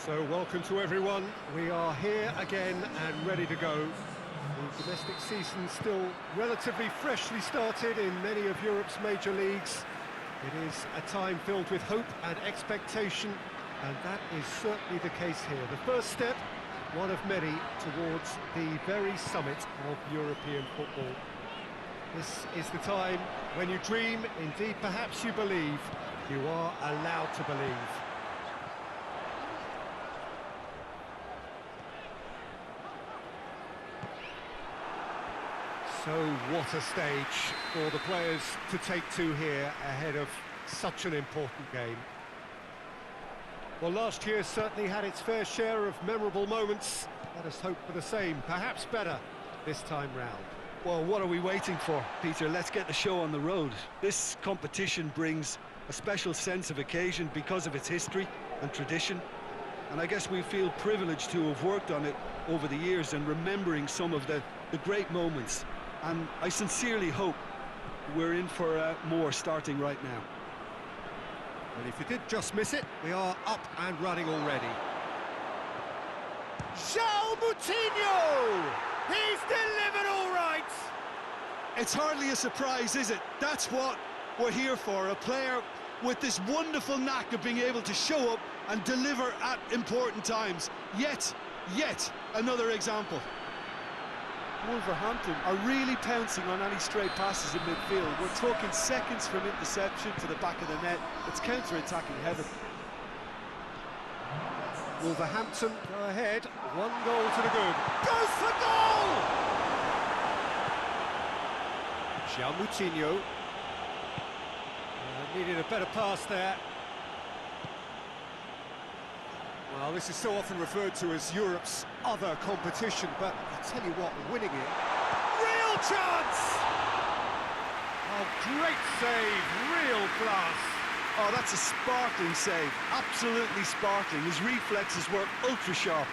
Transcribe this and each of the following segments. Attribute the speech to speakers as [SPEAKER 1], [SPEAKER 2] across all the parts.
[SPEAKER 1] So welcome to everyone. We are here again and ready to go. The domestic season still relatively freshly started in many of Europe's major leagues. It is a time filled with hope and expectation, and that is certainly the case here. The first step, one of many, towards the very summit of European football. This is the time when you dream, indeed perhaps you believe, you are allowed to believe. So what a stage for the players to take to here ahead of such an important game. Well, last year certainly had its fair share of memorable moments. Let us hope for the same, perhaps better, this time round.
[SPEAKER 2] Well, what are we waiting for, Peter? Let's get the show on the road. This competition brings a special sense of occasion because of its history and tradition. And I guess we feel privileged to have worked on it over the years and remembering some of the great moments. And I sincerely hope we're in for more starting right now.
[SPEAKER 1] And if you did just miss it, we are up and running already. João Moutinho! He's delivered all right!
[SPEAKER 2] It's hardly a surprise, is it? That's what we're here for, a player with this wonderful knack of being able to show up and deliver at important times. Yet another example. Wulverhämpton are really pouncing on any stray passes in midfield. We're talking seconds from interception to the back of the net. It's counter-attacking heaven.
[SPEAKER 1] Wulverhämpton go ahead, 1 goal to the good. Goes for goal! João Moutinho. Needed a better pass there. Well, this is so often referred to as Europe's other competition, but I tell you what, winning it... Real chance! Oh, great save, real class.
[SPEAKER 2] Oh, that's a sparkling save, absolutely sparkling. His reflexes were ultra-sharp.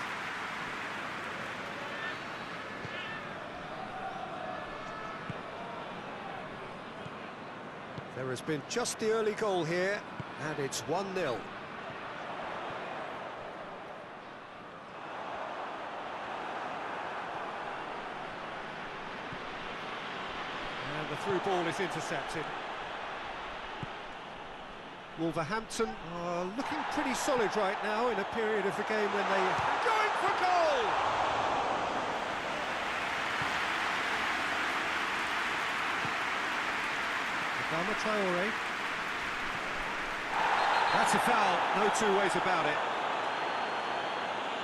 [SPEAKER 1] There has been just the early goal here, and it's 1-0. And the through ball is intercepted. Wulverhämpton are looking pretty solid right now in a period of the game when they are going for goal! Traoré. That's a foul, no two ways about it.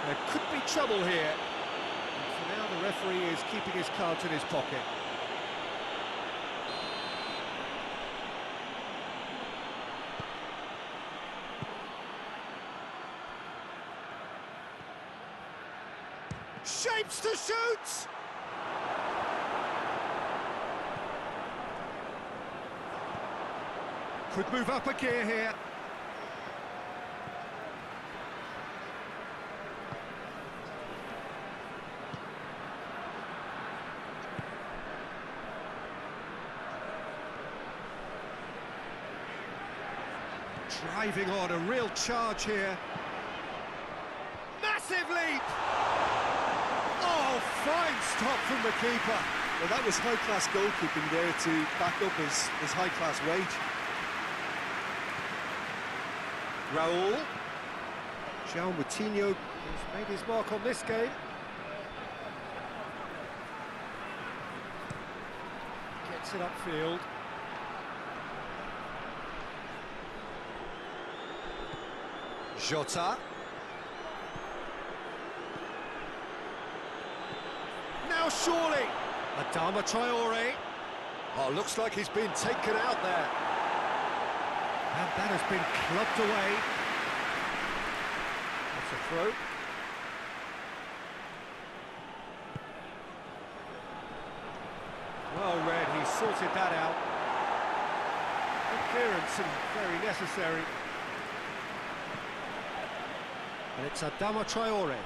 [SPEAKER 1] There could be trouble here. And for now the referee is keeping his cards in his pocket. Shapes to shoot! Could move up a gear here. Driving on, a real charge here. Massive leap! Oh, fine stop from the keeper.
[SPEAKER 2] Well, that was high-class goalkeeping there to back up his high-class wage.
[SPEAKER 1] Raul. João Moutinho has made his mark on this game. Gets it upfield. Jota. Now surely. Adama Traoré. Oh, looks like he's been taken out there. And that has been clubbed away. That's a throw. Well read, he sorted that out. Good clearance and very necessary. And it's Adama Traoré.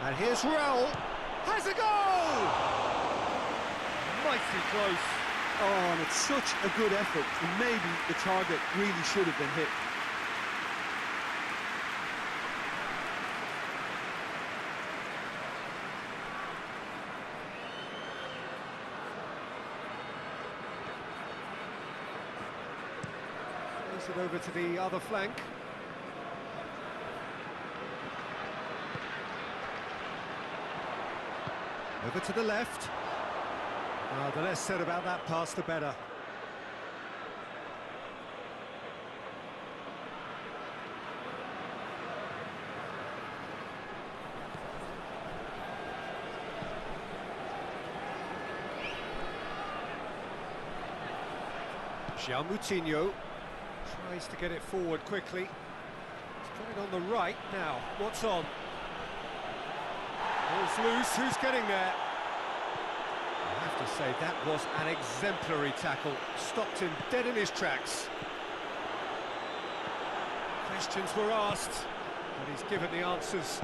[SPEAKER 1] And here's Raul. Has a goal! Mighty close.
[SPEAKER 2] Oh, and it's such a good effort, and maybe the target really should have been hit.
[SPEAKER 1] Gets it over to the other flank. Over to the left. The less said about that pass, the better. Moutinho tries to get it forward quickly. He's put it on the right now. What's on? Ball's loose. Who's getting there? I have to say that was an exemplary tackle. Stopped him dead in his tracks. Questions were asked, but he's given the answers.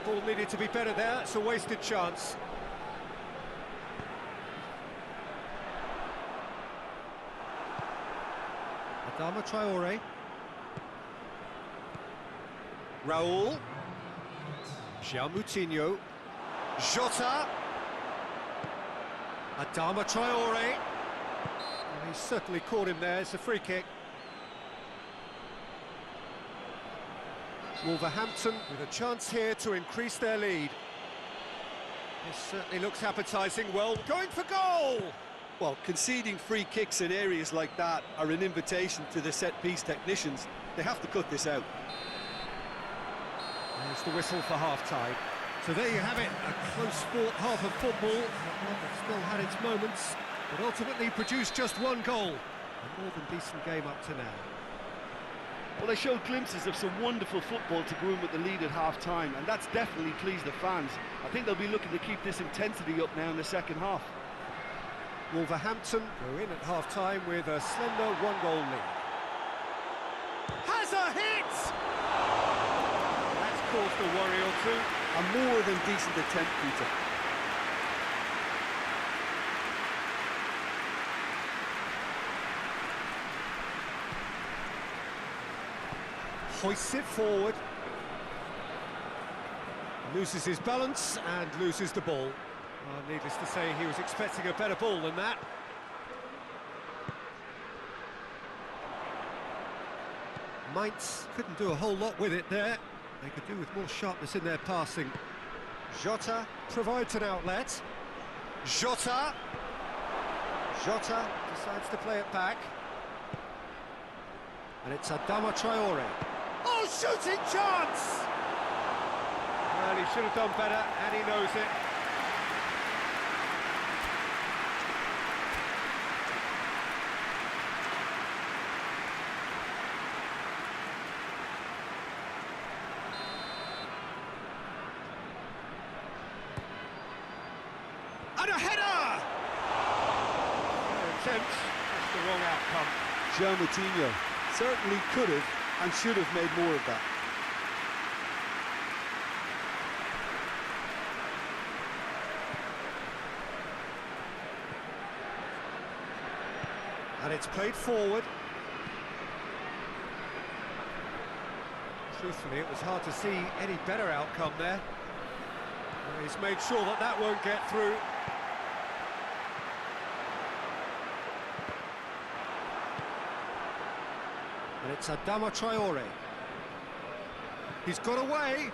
[SPEAKER 1] The ball needed to be better there. It's a wasted chance. Adama Traore. Raul. Moutinho. Jota. Adama Traore. Well, he's certainly caught him there. It's a free kick. Wulverhämpton with a chance here to increase their lead. This certainly looks appetising. Well, going for goal!
[SPEAKER 2] Well, conceding free kicks in areas like that are an invitation to the set-piece technicians. They have to cut this out.
[SPEAKER 1] There's the whistle for half-time. So there you have it, a close-fought half of football. One that still had its moments, but ultimately produced just one goal. A more than decent game up to now.
[SPEAKER 2] Well, they showed glimpses of some wonderful football to go in with the lead at half-time, and that's definitely pleased the fans. I think they'll be looking to keep this intensity up now in the second half.
[SPEAKER 1] Wolverhampton go in at half-time with a slender one-goal lead. Has a hit! That's caused a worry or two.
[SPEAKER 2] A more than decent attempt, Peter.
[SPEAKER 1] Hoists it forward. Loses his balance and loses the ball. Well, needless to say, he was expecting a better ball than that. Mainz couldn't do a whole lot with it there. They could do with more sharpness in their passing. Jota provides an outlet. Jota decides to play it back. And it's Adama Traore. Oh, shooting chance! Well, he should have done better, and he knows it. And a header! Attempt, just the wrong outcome.
[SPEAKER 2] João Moutinho certainly could have and should have made more of that.
[SPEAKER 1] And it's played forward. Truthfully, it was hard to see any better outcome there. Well, he's made sure that that won't get through. And it's Adama Traore. He's got away.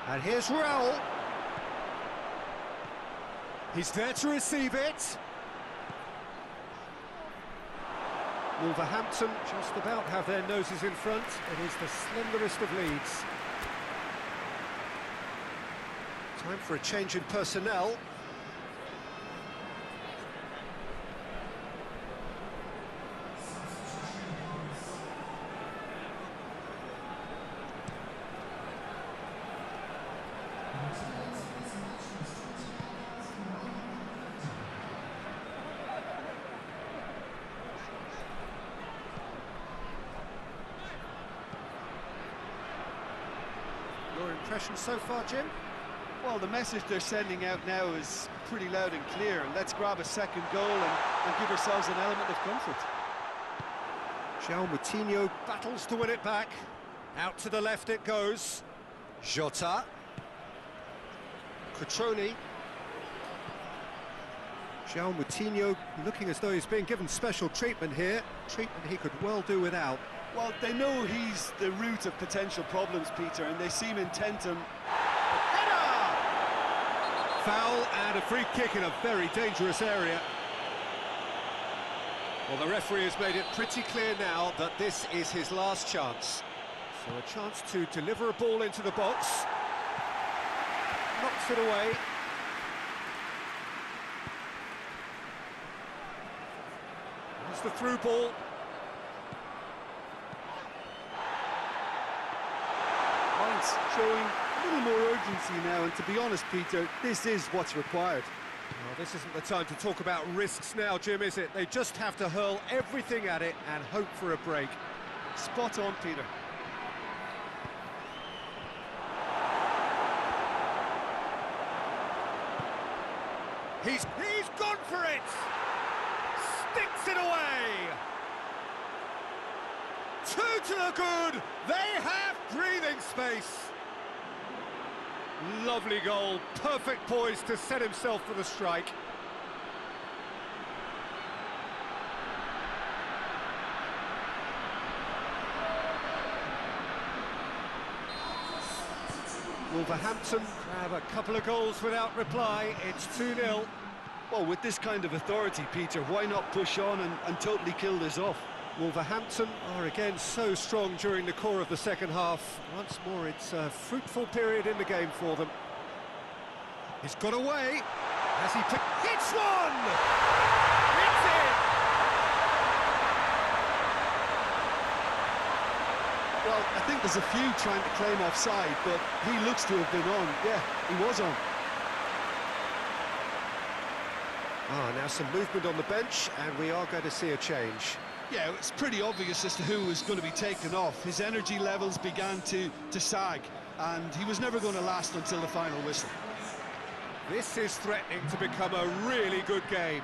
[SPEAKER 1] And here's Raul. He's there to receive it. Wolverhampton just about have their noses in front. It is the slenderest of leads. Time for a change in personnel. Your impression so far, Jim?
[SPEAKER 2] Well, the message they're sending out now is pretty loud and clear. Let's grab a second goal and give ourselves an element of comfort.
[SPEAKER 1] João Moutinho battles to win it back. Out to the left it goes. Jota. Cutrone. João Moutinho looking as though he's being given special treatment here. Treatment he could well do without.
[SPEAKER 2] Well, they know he's the root of potential problems, Peter, and they seem intent on...
[SPEAKER 1] Header! Foul and a free kick in a very dangerous area. Well, the referee has made it pretty clear now that this is his last chance. So a chance to deliver a ball into the box. Knocks it away. It's the through ball.
[SPEAKER 2] Mainz showing a little more urgency now, and to be honest, Peter, this is what's required.
[SPEAKER 1] Well, this isn't the time to talk about risks now, Jim, is it? They just have to hurl everything at it and hope for a break.
[SPEAKER 2] Spot on, Peter.
[SPEAKER 1] He's gone for it! Sticks it away! Two to the good! They have breathing space! Lovely goal, perfect poise to set himself for the strike. Wolverhampton have a couple of goals without reply. It's 2-0.
[SPEAKER 2] Well, with this kind of authority, Peter, why not push on and totally kill this off?
[SPEAKER 1] Wolverhampton are again so strong during the core of the second half. Once more, it's a fruitful period in the game for them. He's got away. Has he hits one? It's in!
[SPEAKER 2] Well, I think there's a few trying to claim offside, but he looks to have been on. Yeah, he was on.
[SPEAKER 1] Now some movement on the bench, and we are going to see a change.
[SPEAKER 2] Yeah, it's pretty obvious as to who was going to be taken off. His energy levels began to sag, and he was never going to last until the final whistle.
[SPEAKER 1] This is threatening to become a really good game.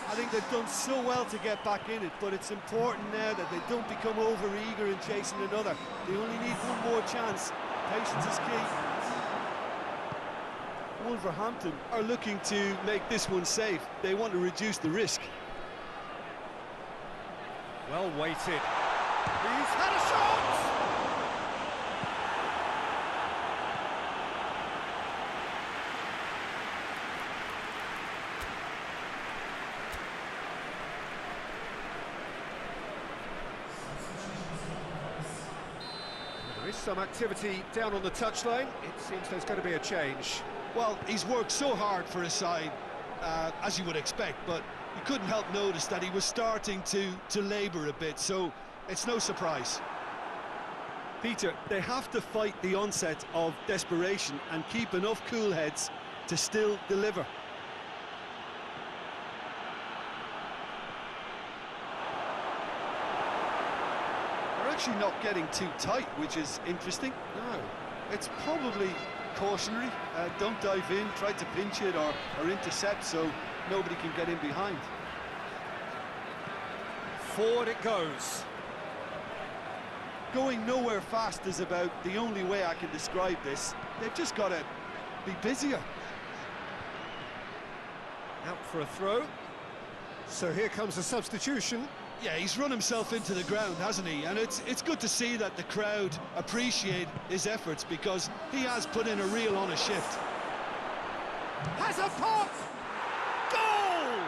[SPEAKER 2] I think they've done so well to get back in it, but it's important now that they don't become over-eager in chasing another. They only need one more chance. Patience is key. Wolverhampton are looking to make this one safe. They want to reduce the risk.
[SPEAKER 1] Well weighted. He's had a shot! There is some activity down on the touchline. It seems there's going to be a change.
[SPEAKER 2] Well, he's worked so hard for his side, as you would expect, but you couldn't help notice that he was starting to labour a bit, so it's no surprise. Peter, they have to fight the onset of desperation and keep enough cool heads to still deliver. They're actually not getting too tight, which is interesting.
[SPEAKER 1] No.
[SPEAKER 2] It's probably cautionary. Don't dive in, try to pinch it or intercept so nobody can get in behind.
[SPEAKER 1] Forward it goes.
[SPEAKER 2] Going nowhere fast is about the only way I can describe this. They've just got to be busier.
[SPEAKER 1] Out for a throw. So here comes a substitution.
[SPEAKER 2] Yeah, he's run himself into the ground, hasn't he? And it's good to see that the crowd appreciate his efforts because he has put in a real honest shift.
[SPEAKER 1] Has a pop! Goal!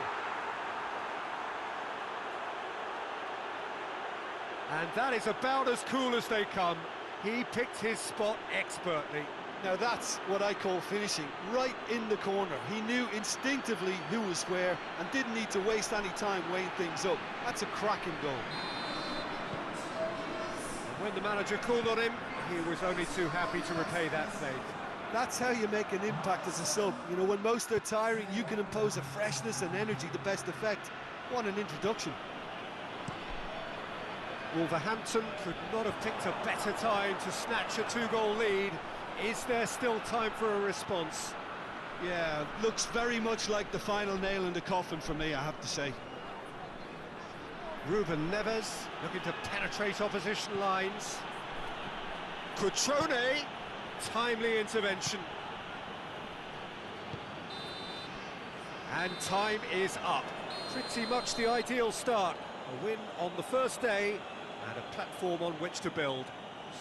[SPEAKER 1] And that is about as cool as they come. He picked his spot expertly.
[SPEAKER 2] Now that's what I call finishing, right in the corner. He knew instinctively who was where and didn't need to waste any time weighing things up. That's a cracking goal.
[SPEAKER 1] And when the manager called on him, he was only too happy to repay that faith.
[SPEAKER 2] That's how you make an impact as a sub. You know, when most are tiring, you can impose a freshness and energy to best effect. What an introduction.
[SPEAKER 1] Wolverhampton could not have picked a better time to snatch a two-goal lead. Is there still time for a response?
[SPEAKER 2] Yeah, looks very much like the final nail in the coffin for me, I have to say.
[SPEAKER 1] Ruben Neves looking to penetrate opposition lines. Cutrone, timely intervention. And time is up. Pretty much the ideal start. A win on the first day and a platform on which to build.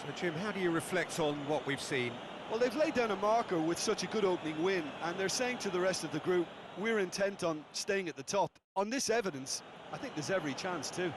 [SPEAKER 1] So, Jim, how do you reflect on what we've seen?
[SPEAKER 2] Well, they've laid down a marker with such a good opening win, and they're saying to the rest of the group, we're intent on staying at the top. On this evidence, I think there's every chance too.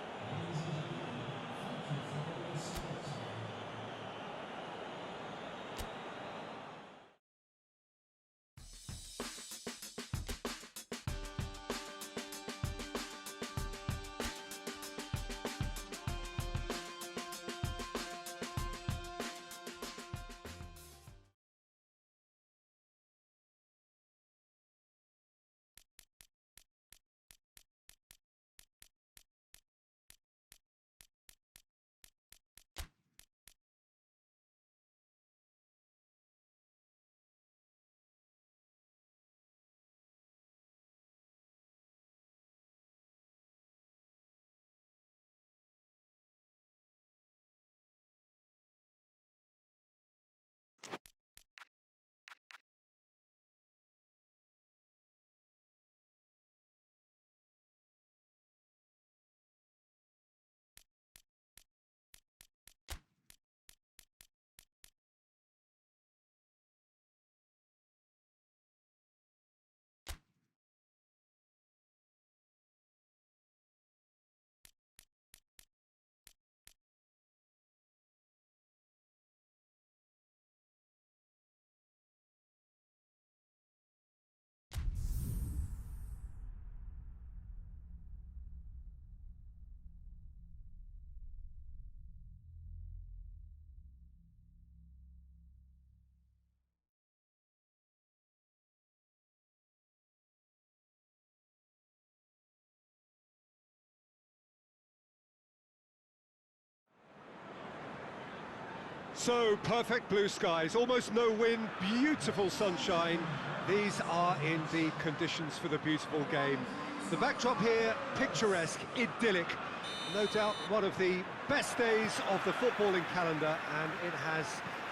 [SPEAKER 1] So, perfect blue skies, almost no wind, beautiful sunshine. These are in the conditions for the beautiful game. The backdrop here, picturesque, idyllic. No doubt one of the best days of the footballing calendar, and it has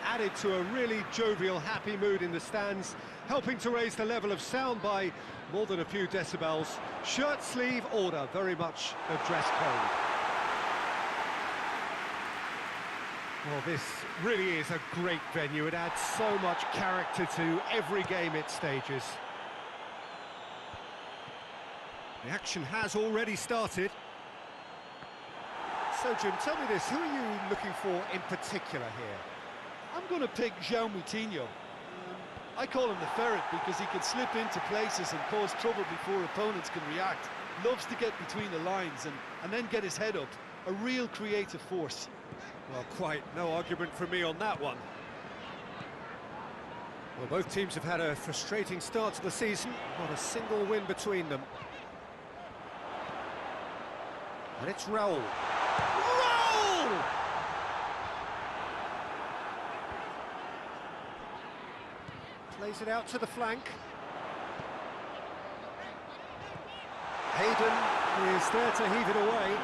[SPEAKER 1] added to a really jovial, happy mood in the stands, helping to raise the level of sound by more than a few decibels. Shirt sleeve order, very much the dress code. Well, this really is a great venue. It adds so much character to every game it stages. The action has already started. So, Jim, tell me this, who are you looking for in particular here?
[SPEAKER 2] I'm going to pick João Moutinho. I call him the ferret because he can slip into places and cause trouble before opponents can react. Loves to get between the lines and then get his head up. A real creative force.
[SPEAKER 1] Well, quite no argument from me on that one. Well, both teams have had a frustrating start to the season. Not a single win between them. And it's Raul. Raul! Plays it out to the flank. Hayden is there to heave it away.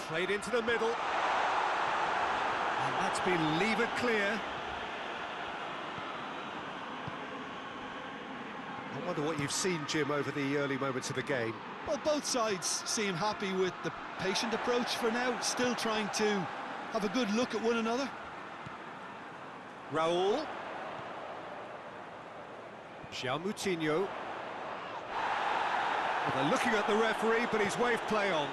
[SPEAKER 1] Played into the middle. And that's been levered clear. I wonder what you've seen, Jim, over the early moments of the game.
[SPEAKER 2] Well, both sides seem happy with the patient approach for now, still trying to have a good look at one another.
[SPEAKER 1] Raul. João Moutinho. Well, they're looking at the referee, but he's waved play on.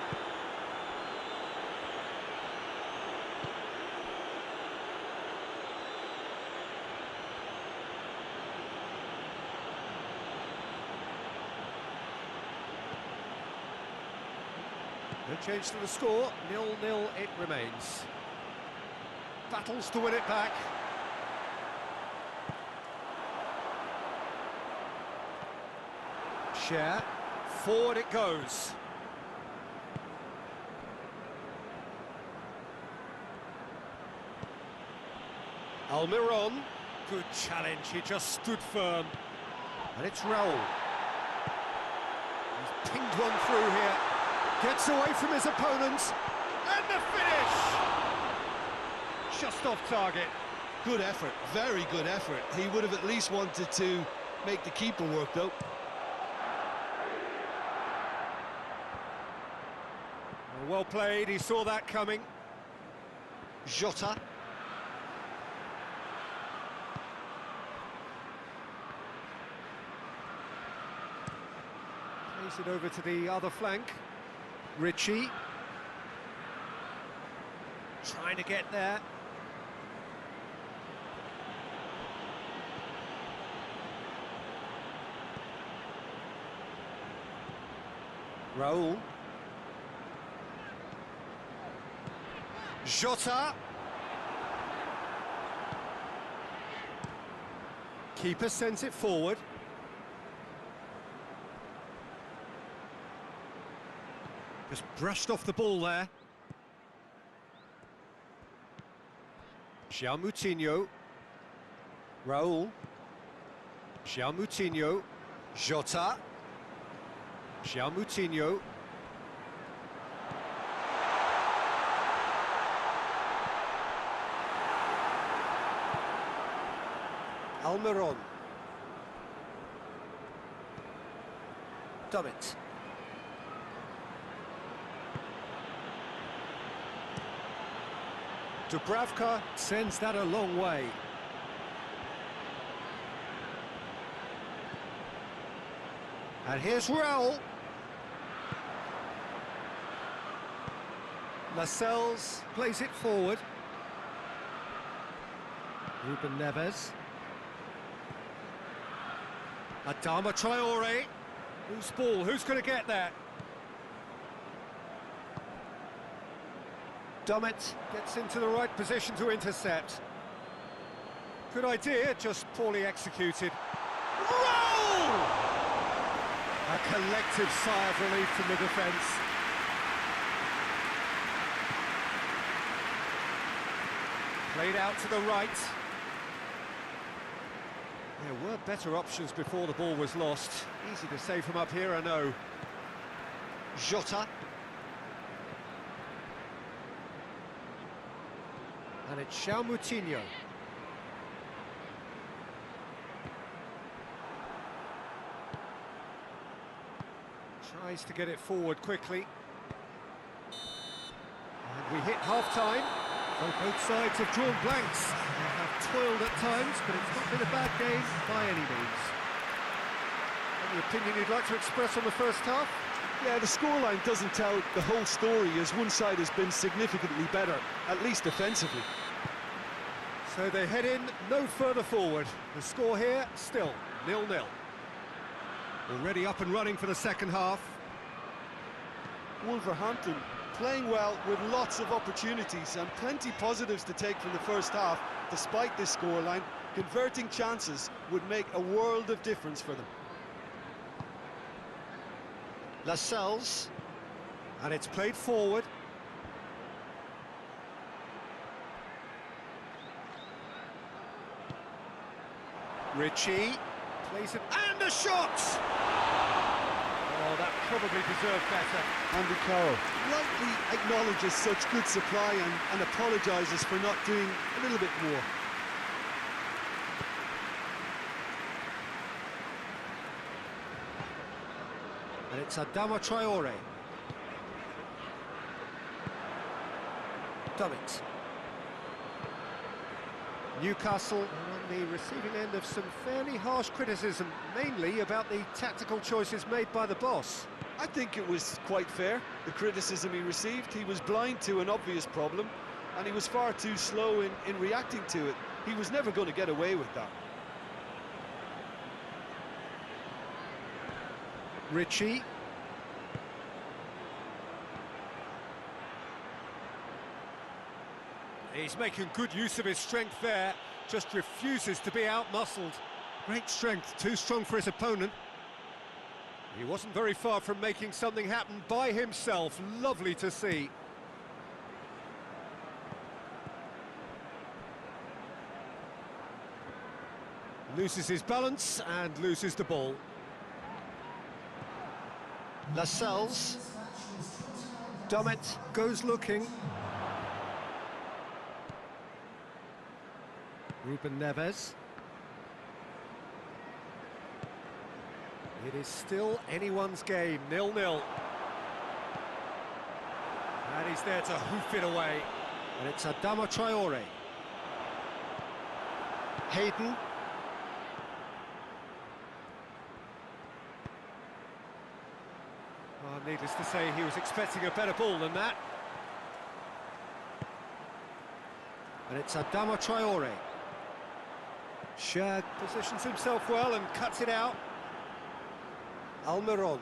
[SPEAKER 1] No change to the score, 0-0 it remains. Battles to win it back. Share, forward it goes. Almiron, good challenge, he just stood firm. And it's Raul. He's pinged one through here. Gets away from his opponent, and the finish! Just off target.
[SPEAKER 2] Good effort, very good effort. He would have at least wanted to make the keeper work, though.
[SPEAKER 1] Well played, he saw that coming. Jota. Plays it over to the other flank. Ritchie. Trying to get there. Raul. Jota. Keeper sends it forward. Just brushed off the ball there. João Moutinho. Raul. João Moutinho. Jota. João Moutinho. Almiron. Dummett. Dubravka sends that a long way. And here's Raul. Lascelles plays it forward. Ruben Neves. Adama Traore. Who's ball? Who's going to get that? Dummett gets into the right position to intercept. Good idea, just poorly executed. Roll! A collective sigh of relief from the defence. Played out to the right. There were better options before the ball was lost. Easy to say from up here, I know. Jota. And it's João Moutinho. Tries to get it forward quickly. And we hit half-time. So both sides have drawn blanks. They have toiled at times, but it's not been a bad game by any means. Any opinion you'd like to express on the first half?
[SPEAKER 2] Yeah, the scoreline doesn't tell the whole story, as one side has been significantly better, at least defensively.
[SPEAKER 1] So they head in no further forward. The score here, still 0-0. Already up and running for the second half.
[SPEAKER 2] Wulverhämpton playing well with lots of opportunities and plenty positives to take from the first half. Despite this scoreline, converting chances would make a world of difference for them.
[SPEAKER 1] Lascelles, and it's played forward. Ritchie plays it, and a shot! Oh, that probably deserved better.
[SPEAKER 2] Andy Carroll rightly acknowledges such good supply and apologises for not doing a little bit more.
[SPEAKER 1] And it's Adama Traore. Dummett. Newcastle are on the receiving end of some fairly harsh criticism, mainly about the tactical choices made by the boss.
[SPEAKER 2] I think it was quite fair, the criticism he received. He was blind to an obvious problem, and he was far too slow in reacting to it. He was never going to get away with that.
[SPEAKER 1] Ritchie. He's making good use of his strength there, just refuses to be out-muscled. Great strength, too strong for his opponent. He wasn't very far from making something happen by himself. Lovely to see. Loses his balance and loses the ball. Lascelles. Dummett goes looking. Ruben Neves. It is still anyone's game, 0-0. And he's there to hoof it away. And it's Adama Traore. Hayden. Oh, needless to say, he was expecting a better ball than that. And it's Adama Traore. Shag positions himself well and cuts it out. Almiron.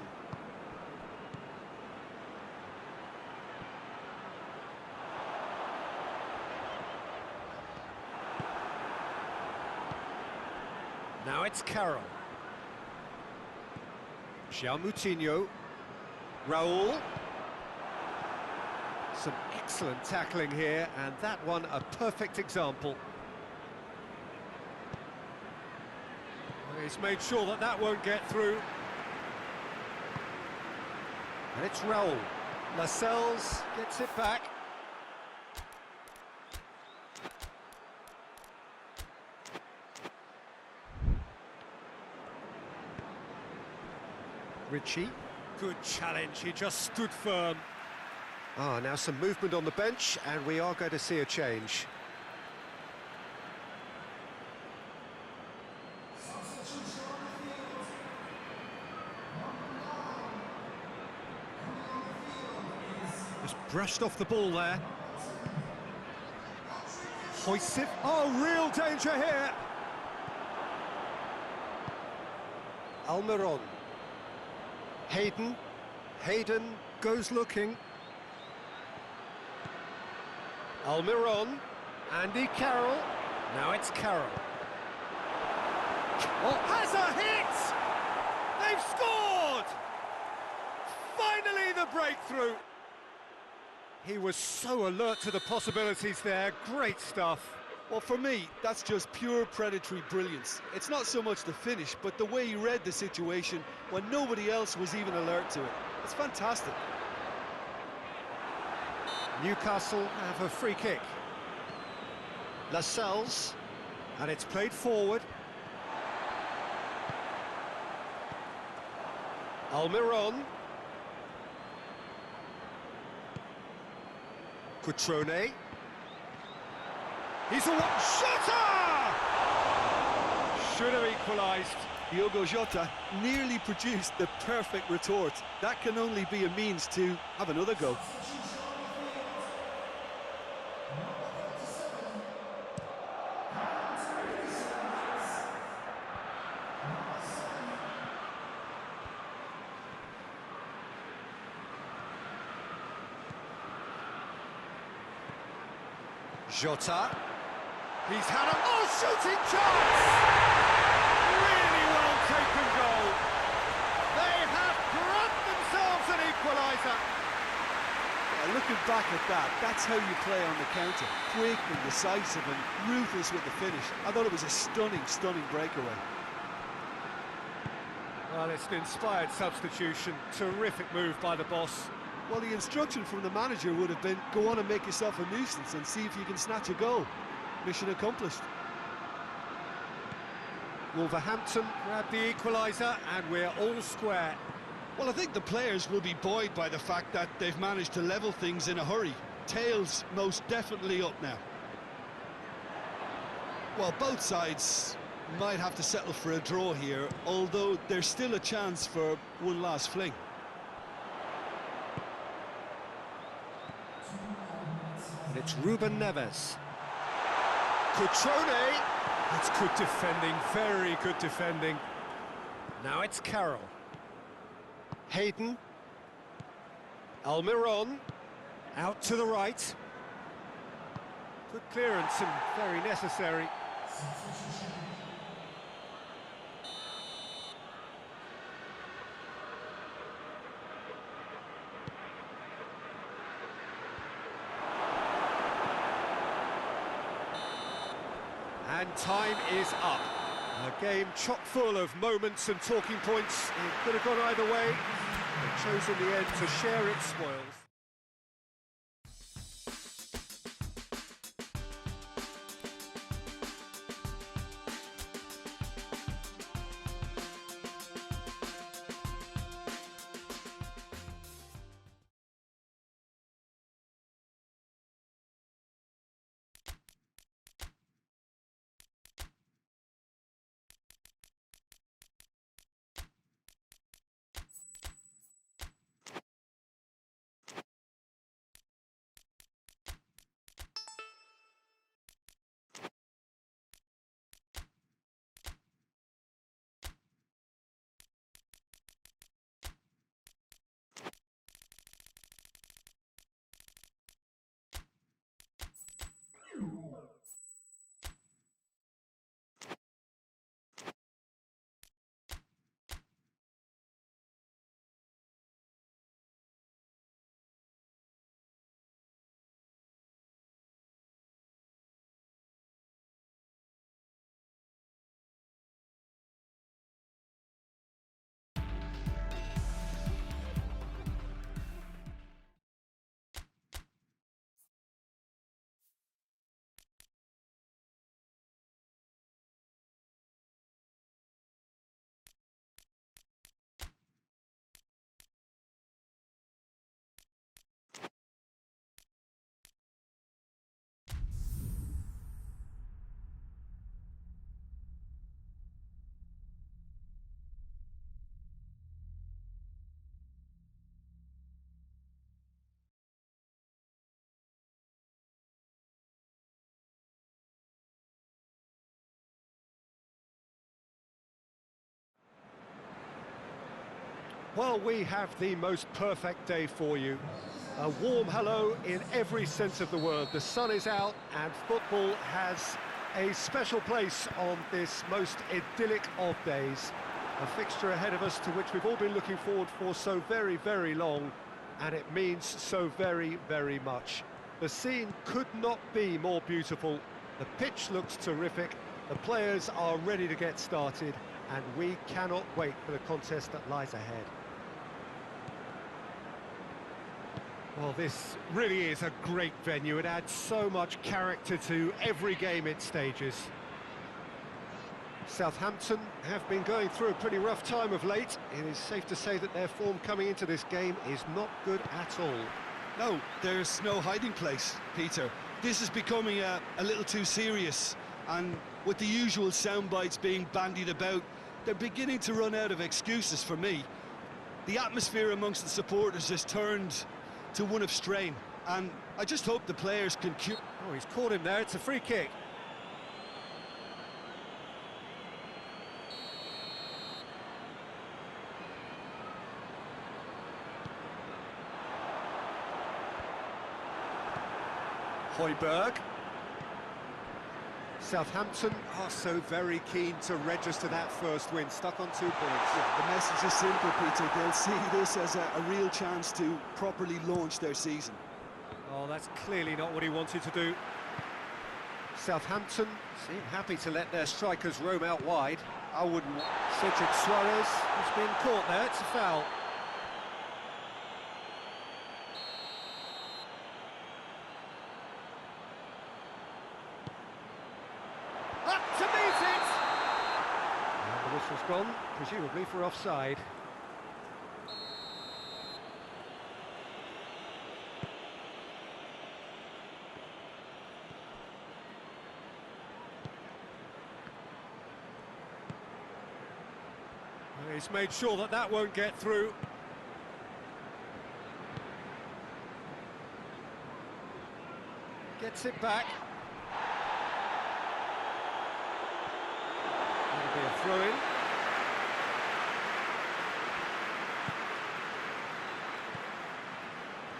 [SPEAKER 1] Now it's Carroll. João Moutinho. Raul. Some excellent tackling here, and that one a perfect example. He's made sure that that won't get through. And it's Raul. Lascelles gets it back. Ritchie. Good challenge, he just stood firm. Ah, now some movement on the bench, and we are going to see a change. Just brushed off the ball there. Hoisif. Oh, real danger here. Almiron. Hayden. Hayden goes looking. Almiron. Andy Carroll. Now it's Carroll. Oh, has a hit! They've scored! Finally the breakthrough. He was so alert to the possibilities there. Great stuff.
[SPEAKER 2] Well, for me, that's just pure predatory brilliance. It's not so much the finish, but the way he read the situation when nobody else was even alert to it. It's fantastic.
[SPEAKER 1] Newcastle have a free kick. Lascelles, and it's played forward. Almiron. Cutrone. He's a shooter! Should have equalised.
[SPEAKER 2] Diogo Jota nearly produced the perfect retort. That can only be a means to have another go.
[SPEAKER 1] Jota. He's had a shooting chance! Really well taken goal. They have grabbed themselves an equaliser.
[SPEAKER 2] Yeah, looking back at that, that's how you play on the counter. Quick and decisive and ruthless with the finish. I thought it was a stunning, stunning breakaway.
[SPEAKER 1] Well, it's an inspired substitution. Terrific move by the boss.
[SPEAKER 2] Well, the instruction from the manager would have been, go on and make yourself a nuisance and see if you can snatch a goal. Mission accomplished.
[SPEAKER 1] Wulverhämpton grab the equaliser, and we're all square.
[SPEAKER 2] Well, I think the players will be buoyed by the fact that they've managed to level things in a hurry. Tails most definitely up now. Well, both sides might have to settle for a draw here, although there's still a chance for one last fling.
[SPEAKER 1] And it's Ruben Neves. Cutrone. That's good defending, very good defending. Now it's Carroll. Hayden. Almiron. Out to the right. Good clearance and very necessary. And time is up. A game chock full of moments and talking points. It could have gone either way, but chose in the end to share its spoils. Well, we have the most perfect day for you. A warm hello in every sense of the word. The sun is out and football has a special place on this most idyllic of days. A fixture ahead of us to which we've all been looking forward for so very, very long, and it means so very, very much. The scene could not be more beautiful. The pitch looks terrific, the players are ready to get started, and we cannot wait for the contest that lies ahead. Well, this really is a great venue. It adds so much character to every game it stages. Southampton have been going through a pretty rough time of late. It is safe to say that their form coming into this game is not good at all.
[SPEAKER 2] No, there's no hiding place, Peter. This is becoming a little too serious, and with the usual sound bites being bandied about, they're beginning to run out of excuses for me. The atmosphere amongst the supporters has turned to one of strain, and I just hope the players can...
[SPEAKER 1] Oh, he's caught him there. It's a free kick. Højbjerg. Southampton are so very keen to register that first win, stuck on 2 points.
[SPEAKER 2] Yeah, the message is simple, Peter. They'll see this as a real chance to properly launch their season.
[SPEAKER 1] Oh, that's clearly not what he wanted to do. Southampton seem happy to let their strikers roam out wide. I wouldn't. Cedric Suarez has been caught there. It's a foul. Up to meet it! And the whistle's gone, presumably for offside. He's made sure that that won't get through. Gets it back. That'll be a throw-in.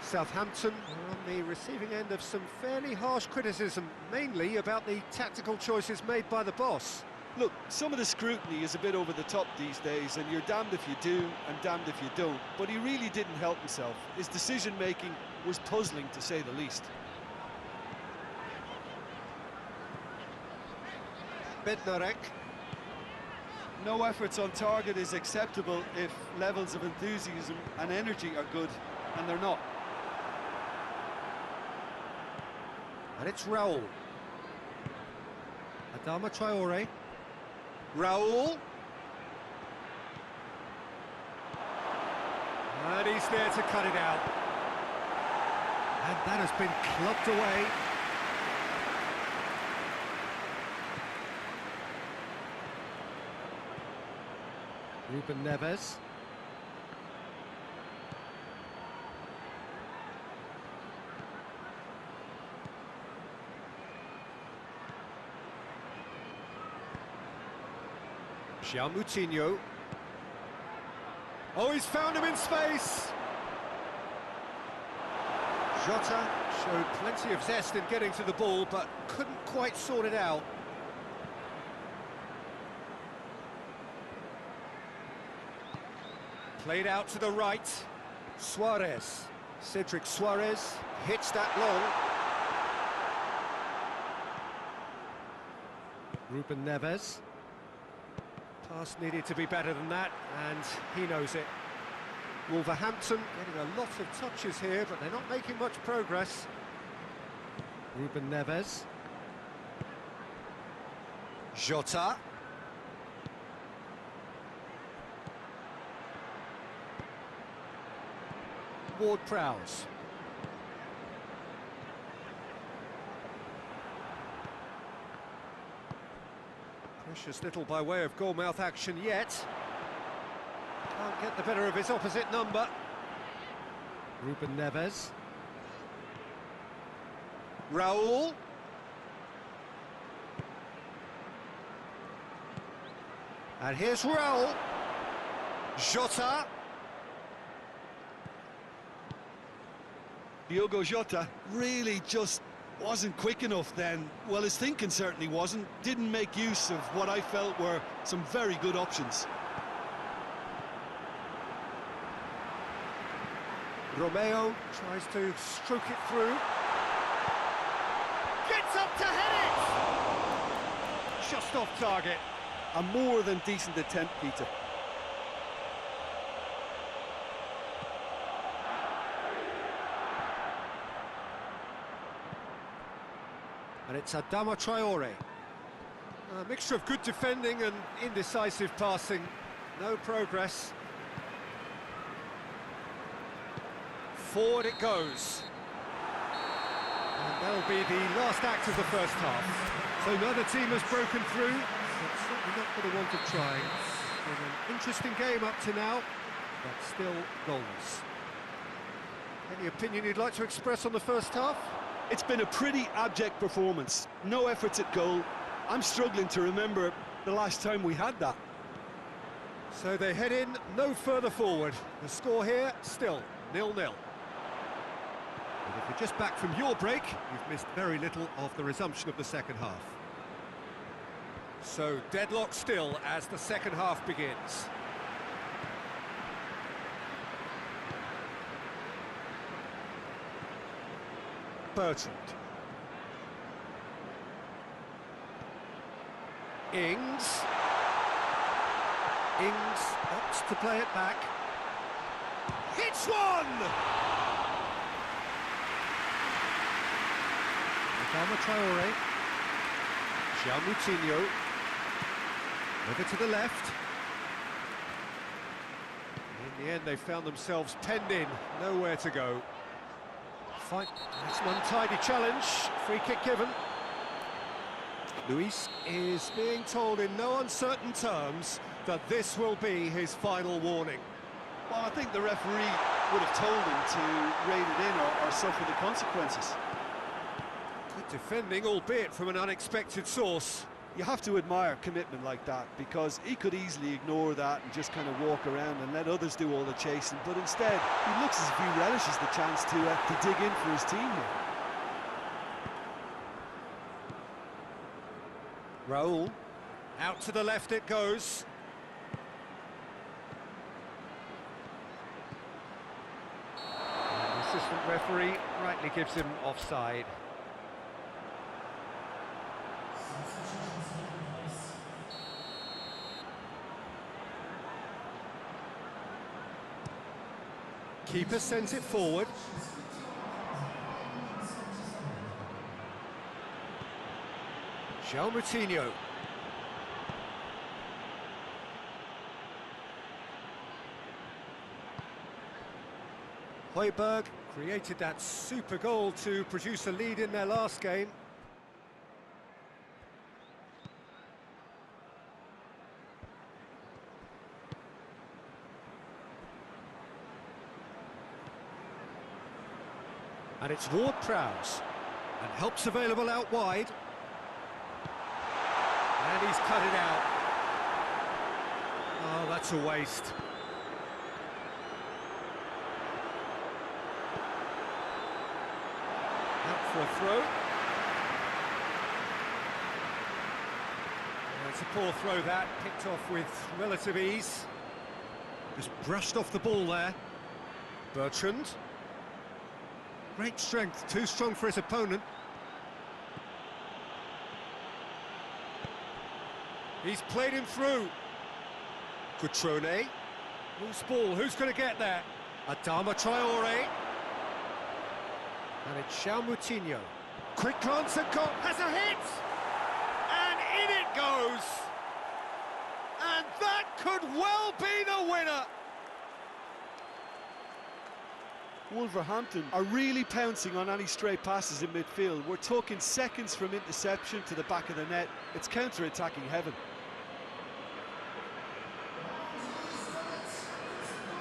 [SPEAKER 1] Southampton are on the receiving end of some fairly harsh criticism, mainly about the tactical choices made by the boss.
[SPEAKER 2] Look, some of the scrutiny is a bit over the top these days, and you're damned if you do and damned if you don't. But he really didn't help himself. His decision-making was puzzling, to say the least.
[SPEAKER 1] Bednarek.
[SPEAKER 2] No efforts on target is acceptable if levels of enthusiasm and energy are good, and they're not.
[SPEAKER 1] And it's Raul. Adama Traore. Raul. And he's there to cut it out. And that has been clubbed away. Ruben Neves. Moutinho. Oh, he's found him in space. Jota showed plenty of zest in getting to the ball, but couldn't quite sort it out. Played out to the right. Suarez. Cedric Suarez hits that long. Ruben Neves. Pass needed to be better than that, and he knows it. Wulverhämpton getting a lot of touches here, but they're not making much progress. Ruben Neves. Jota. Ward-Prowse. Precious little by way of goal-mouth action yet. Can't get the better of his opposite number. Ruben Neves. Raul. And here's Raul. Jota.
[SPEAKER 2] Diogo Jota really just wasn't quick enough then. Well, his thinking certainly wasn't. Didn't make use of what I felt were some very good options.
[SPEAKER 1] Romeo tries to stroke it through. Gets up to head it! Just off target.
[SPEAKER 2] A more than decent attempt, Peter.
[SPEAKER 1] And it's Adama Traore. A mixture of good defending and indecisive passing. No progress. Forward it goes. And that'll be the last act of the first half. So neither team has broken through, but certainly not for the want of trying. Been an interesting game up to now, but still goals. Any opinion you'd like to express on the first half?
[SPEAKER 2] It's been a pretty abject performance. No efforts at goal. I'm struggling to remember the last time we had that.
[SPEAKER 1] So they head in no further forward. The score here, still 0-0. And if you're just back from your break, you've missed very little of the resumption of the second half. So deadlock still as the second half begins. Bertrand. Ings. Ings opts to play it back. Hits one! Adama Traore. Moutinho. Over to the left. In the end, they found themselves penned in, nowhere to go. Fight. That's an untidy challenge. Free kick given. Luis is being told in no uncertain terms that this will be his final warning.
[SPEAKER 2] Well, I think the referee would have told him to rein it in or suffer the consequences.
[SPEAKER 1] Good defending, albeit from an unexpected source.
[SPEAKER 2] You have to admire commitment like that, because he could easily ignore that and just kind of walk around and let others do all the chasing, but instead he looks as if he relishes the chance to dig in for his team here.
[SPEAKER 1] Raul, out to the left it goes. And the assistant referee rightly gives him offside. Keeper sends it forward. Moutinho. Højbjerg created that super goal to produce a lead in their last game. And it's Ward-Prowse, and help's available out wide. And he's cut it out. Oh, that's a waste. Out for a throw. And it's a poor throw that, picked off with relative ease. Just brushed off the ball there. Bertrand. Great strength, too strong for his opponent. He's played him through. Cutrone. Who's ball? Who's going to get there? Adama Traore. And it's Moutinho. Quick glance at goal. Has a hit! And in it goes! And that could well be the winner!
[SPEAKER 2] Wulverhämpton are really pouncing on any stray passes in midfield. We're talking seconds from interception to the back of the net. It's counter-attacking heaven.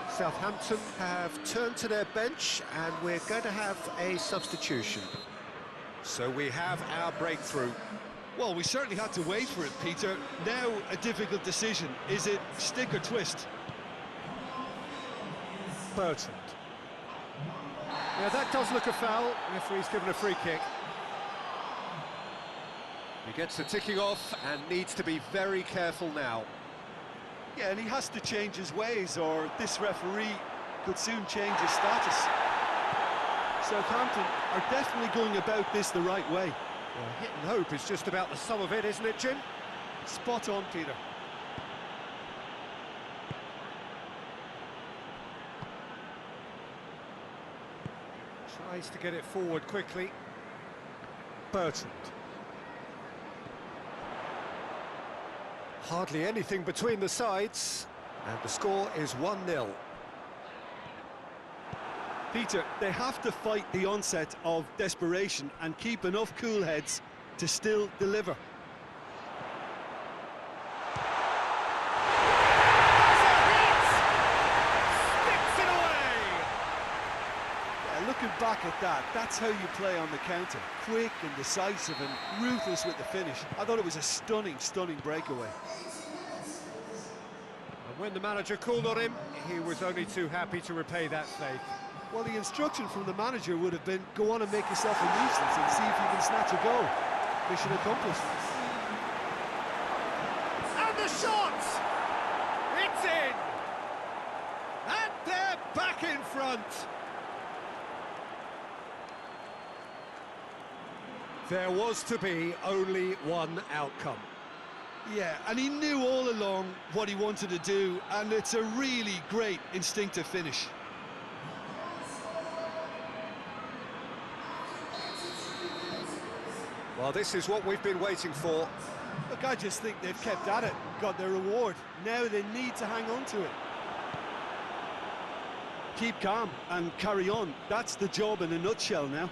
[SPEAKER 1] Southampton have turned to their bench, and we're going to have a substitution. So we have our breakthrough.
[SPEAKER 2] Well, we certainly had to wait for it, Peter. Now a difficult decision. Is it stick or twist?
[SPEAKER 1] Bertrand. Yeah, that does look a foul. Referee's given a free kick. He gets the ticking off and needs to be very careful now.
[SPEAKER 2] Yeah, and he has to change his ways, or this referee could soon change his status. Southampton are definitely going about this the right way.
[SPEAKER 1] Well, hit and hope is just about the sum of it, isn't it, Jim?
[SPEAKER 2] Spot on, Peter.
[SPEAKER 1] Tries to get it forward quickly. Bertrand. Hardly anything between the sides, and the score is 1-0.
[SPEAKER 2] Peter, they have to fight the onset of desperation and keep enough cool heads to still deliver. Looking back at that, that's how you play on the counter. Quick and decisive and ruthless with the finish. I thought it was a stunning, stunning breakaway.
[SPEAKER 1] And when the manager called on him, he was only too happy to repay that faith.
[SPEAKER 2] Well, the instruction from the manager would have been, go on and make yourself a nuisance and see if you can snatch a goal. Mission accomplished.
[SPEAKER 1] And the shot! It's in! And they're back in front! There was to be only one outcome.
[SPEAKER 2] Yeah, and he knew all along what he wanted to do, and it's a really great instinctive finish.
[SPEAKER 1] Well, this is what we've been waiting for.
[SPEAKER 2] Look, I just think they've kept at it, got their reward. Now they need to hang on to it. Keep calm and carry on. That's the job in a nutshell now.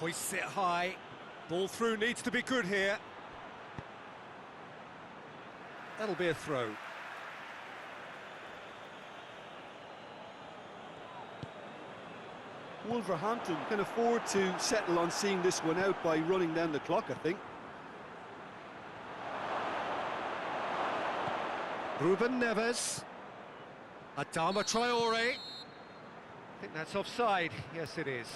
[SPEAKER 1] Hoists it high. Ball through needs to be good here. That'll be a throw.
[SPEAKER 2] Wulverhämpton can afford to settle on seeing this one out by running down the clock, I think.
[SPEAKER 1] Ruben Neves. Adama Traore. I think that's offside. Yes, it is.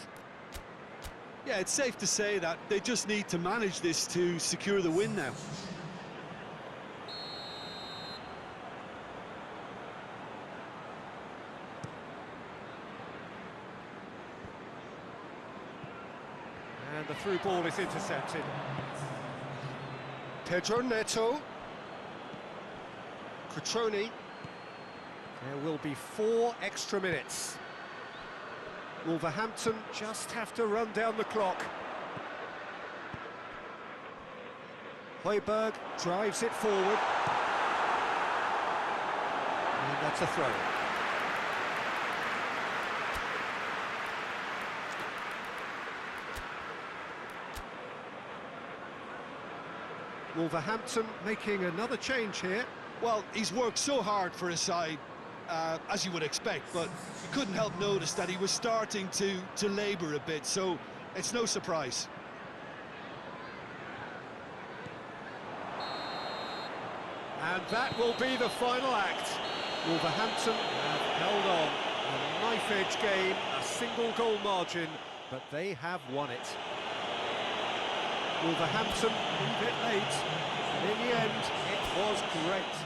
[SPEAKER 2] Yeah, it's safe to say that they just need to manage this to secure the win now.
[SPEAKER 1] And the through ball is intercepted. Pedro Neto. Cutrone. There will be 4 extra minutes. Wolverhampton just have to run down the clock. Højbjerg drives it forward. And that's a throw. Wolverhampton making another change here.
[SPEAKER 2] Well, he's worked so hard for his side, as you would expect, but you couldn't help notice that he was starting to labour a bit, so it's no surprise.
[SPEAKER 1] And that will be the final act. Wolverhampton have held on. A knife-edge game, a single-goal margin, but they have won it. Wolverhampton move it late, and in the end, it was great.